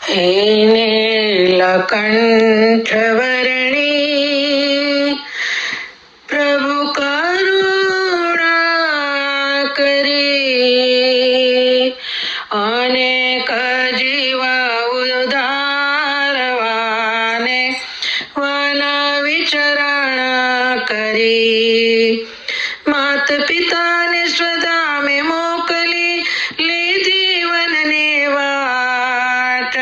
હે નીલકંઠ વર્ણી પ્રભુ કરુણા કરી અનેક જીવ ઉદ્ધારવાને વન વિચરણ કરી માત પિતાને સ્વધામે મોકલી લીધી વનને વાટ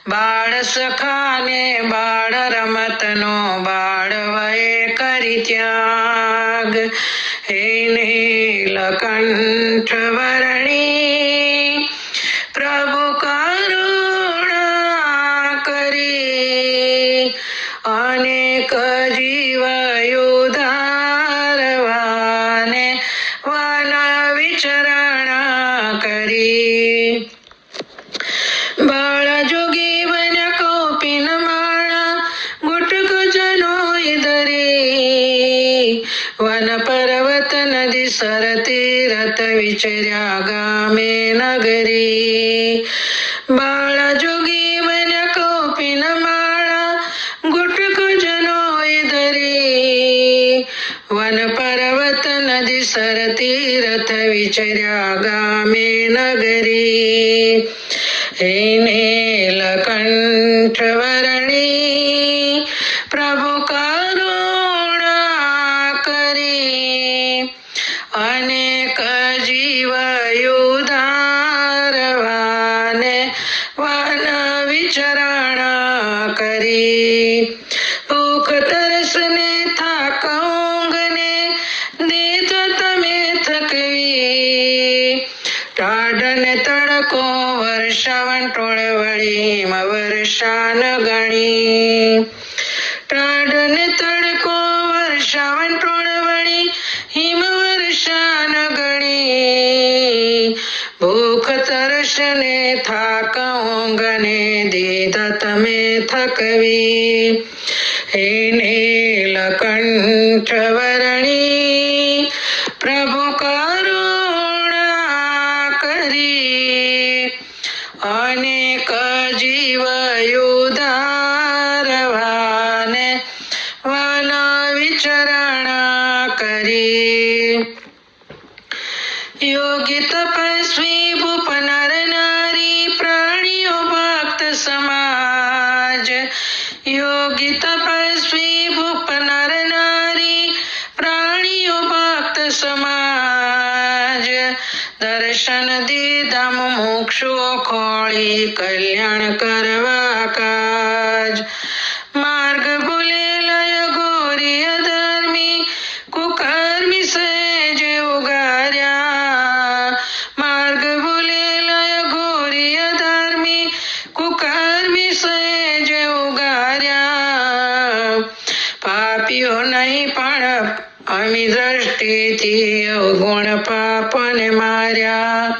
બાળ સખાને બાળ રમતનો બાળ વયે કરી ત્યાગ હે નીલકંઠ વર્ણી પ્રભુ કરુણા કરી અનેક જીવ ઉદ્ધારવાને વન વિચરણ કરી બાળ જોગી બન્યા કૌપિન માળા ગુટક જનોય ધરી વન પર્વત નદી સર તીરથ વિચર્યા ગામે નગરી બાળ જોગી બન્યા કૌપિન માળા ગુટક જનોય ધરી વન પર્વત નદી સર તીરથ વિચર્યા ગામે નગરી હે નીલકંઠ વર્ણી પ્રભુ કરુણા કરી અનેક જીવ ઉદ્ધારવાને વન વિચરણ કરી ભૂખ તરસને થાક ઊંઘને દીધ તમે થકવી ટાઢને તડકો વર્ષાવંટોળ વળી વર્ષાન ગણી ટાઢને તડકો વર્ષાવંટોળ વળી હિમ વર્ષાન ગણી ભૂખ તરસને થાક ઊંઘને દીધ તમે થકવી હે નીલકંઠ વર્ણી પ્રભુ કરુણા કરી અનેક જીવ ઉદ્ધારવાને વન વિચરણ કરી યોગી તપસ્વી ભૂપ નર નારી પ્રાણીઓ ભક્ત સમાજ યોગી તપસ્વી ભૂપ નર નારી પ્રાણીઓ ભક્ત સમાજ દર્શન દીધા મુમુક્ષુ ખોળી કલ્યાણ કરવા કાજ માર્ગ ભૂલેલા ઘોરી અધર્મી કુકર્મી સહેજ ઉગાર્યા માર્ગ ભૂલેલા ઘોરી અધર્મી કુકર્મી સહેજ ઉગાર્યા પાપીઓ નહીં પણ અમી દ્રષ્ટિથી અવગુણ પાપને માર્યા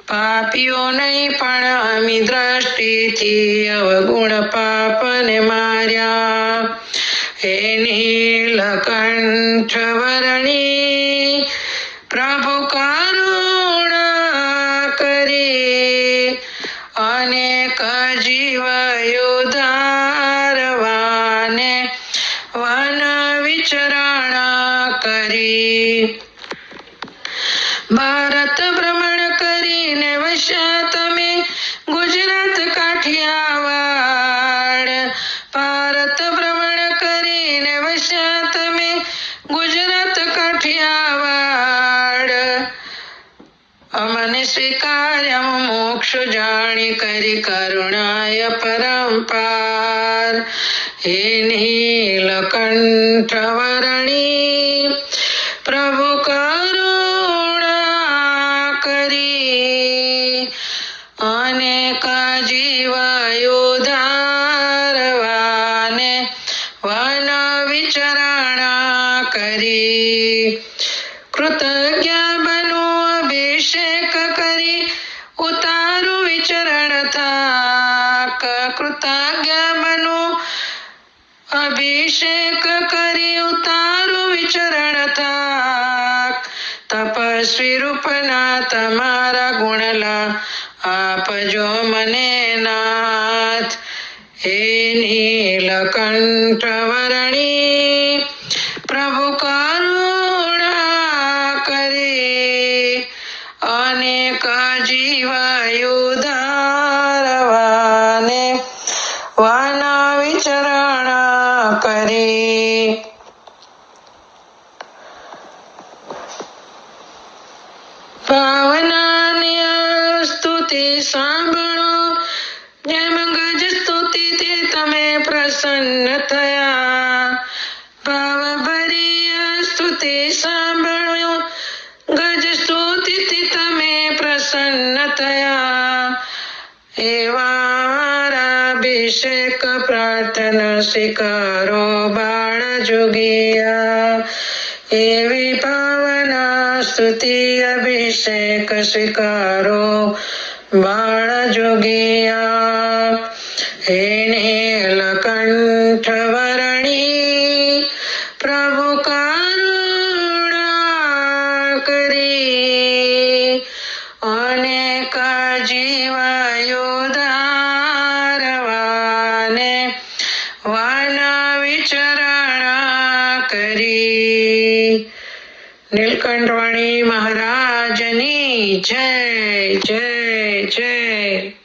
પાપીઓ નહીં પણ અમી દ્રષ્ટિથી અવગુણ પાપને માર્યા હે નીલકંઠ વર્ણી પ્રભુ કરુણા કરી અનેક જીવ ઉદ્ધારવાને વન વિચરણ કરી ભારત ભ્રમણ કરીને વસ્યા તમે ગુજરાત કાઠિયાવાડ ભારત ભ્રમણ કરીને વસ્યા તમે ગુજરાત કાઠિયાવાડ અમને સ્વીકાર્ય મોક્ષ જાણી કરી કરુણાય પરંપાર હે નીલકંઠ વર્ણી પ્રભુ કરુણા કરી અનેક જીવ ઉદ્ધારવાને વન વિચરણ કરી કૃતજ્ઞ બનો અભિષેક કરી ઉતારું વિચરણ થાક કૃતજ્ઞ બનો અભિષેક કરી ઉતારું વિચરણ થાક તપસ્વી રૂપના તમારા ગુણલા આપજો મને ના હે નીલકંઠ વર્ણી પ્રભુ કરુણા કરી અનેક જીવ ઉદ્ધારવાને વન વિચરણ કરી. ભાવનાની સ્તુતિ સાંભળો, જેમ ગજ સ્તુતિથી તમે પ્રસન્ન થયા. ભાવ ભરી સ્તુતિ સાંભળો, ગજ સ્તુતિથી તમે પ્રસન્ન થયા. એવા અભિષેક પ્રાર્થના સ્વીકારો બાળ જોગિયા. એવી ભાવના સ્તુતિ અભિષેક સ્વીકારો બાળ જોગિયા. હે નીલકંઠ વર્ણી પ્રભુ કરુણા કરી અનેક જીવ ઉદ્ધારવાને વન વિચરણ કરી. નીલકંઠ વાણી મહારાજની જય જય જય.